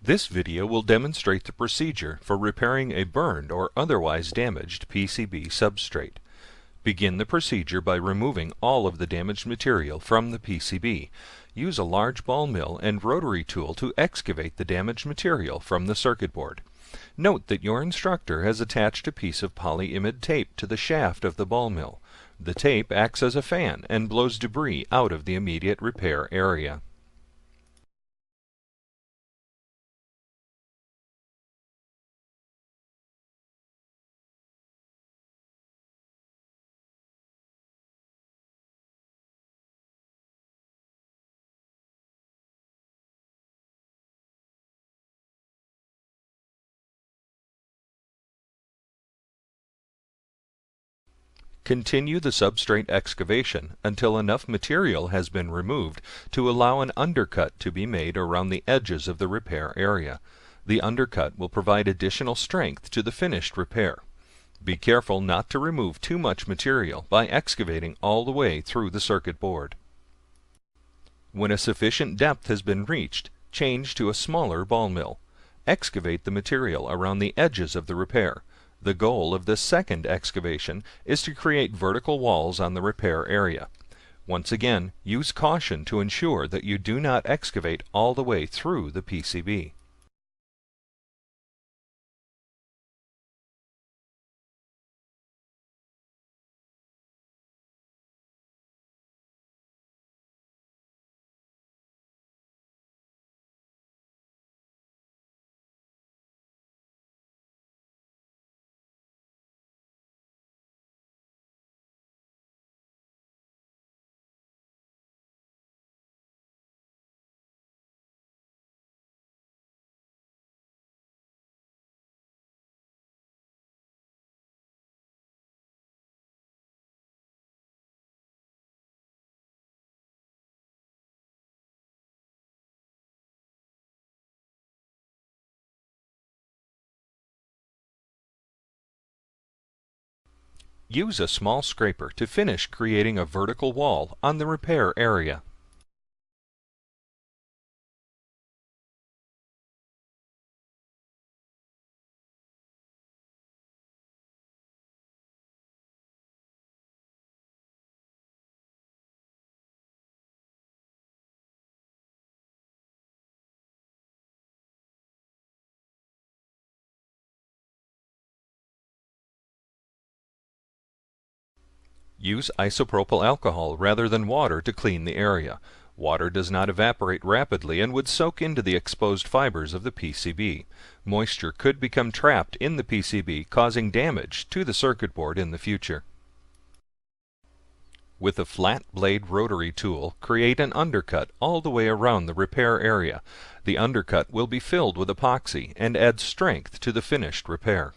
This video will demonstrate the procedure for repairing a burned or otherwise damaged PCB substrate. Begin the procedure by removing all of the damaged material from the PCB. Use a large ball mill and rotary tool to excavate the damaged material from the circuit board. Note that your instructor has attached a piece of polyimide tape to the shaft of the ball mill. The tape acts as a fan and blows debris out of the immediate repair area. Continue the substrate excavation until enough material has been removed to allow an undercut to be made around the edges of the repair area. The undercut will provide additional strength to the finished repair. Be careful not to remove too much material by excavating all the way through the circuit board. When a sufficient depth has been reached, change to a smaller ball mill. Excavate the material around the edges of the repair. The goal of this second excavation is to create vertical walls on the repair area. Once again, use caution to ensure that you do not excavate all the way through the PCB. Use a small scraper to finish creating a vertical wall on the repair area. Use isopropyl alcohol rather than water to clean the area. Water does not evaporate rapidly and would soak into the exposed fibers of the PCB. Moisture could become trapped in the PCB, causing damage to the circuit board in the future. With a flat blade rotary tool, create an undercut all the way around the repair area. The undercut will be filled with epoxy and add strength to the finished repair.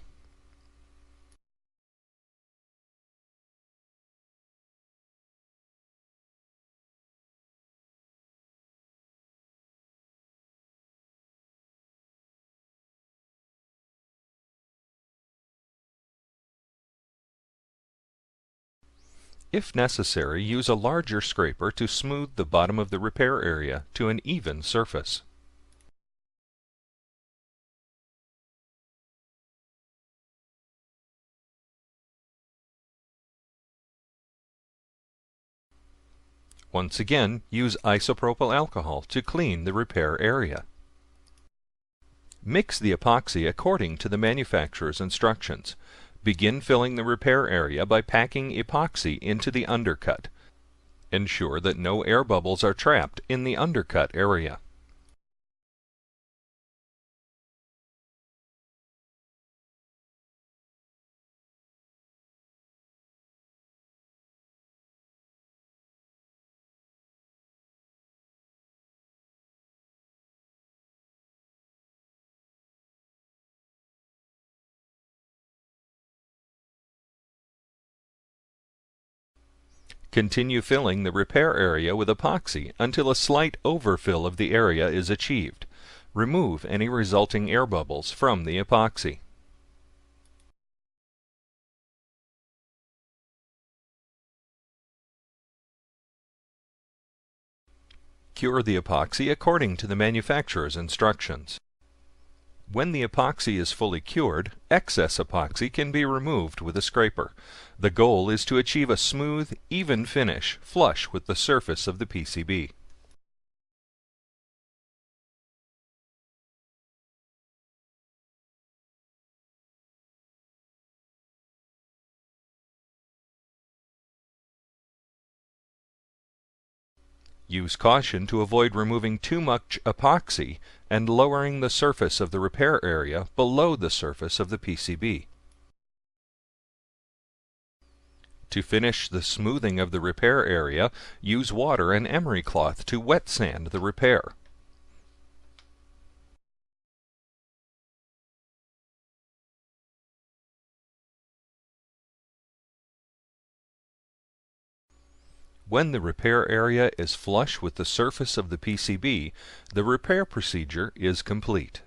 If necessary, use a larger scraper to smooth the bottom of the repair area to an even surface. Once again, use isopropyl alcohol to clean the repair area. Mix the epoxy according to the manufacturer's instructions. Begin filling the repair area by packing epoxy into the undercut. Ensure that no air bubbles are trapped in the undercut area. Continue filling the repair area with epoxy until a slight overfill of the area is achieved. Remove any resulting air bubbles from the epoxy. Cure the epoxy according to the manufacturer's instructions. When the epoxy is fully cured, excess epoxy can be removed with a scraper. The goal is to achieve a smooth, even finish, flush with the surface of the PCB. Use caution to avoid removing too much epoxy and lowering the surface of the repair area below the surface of the PCB. To finish the smoothing of the repair area, use water and emery cloth to wet sand the repair. When the repair area is flush with the surface of the PCB, the repair procedure is complete.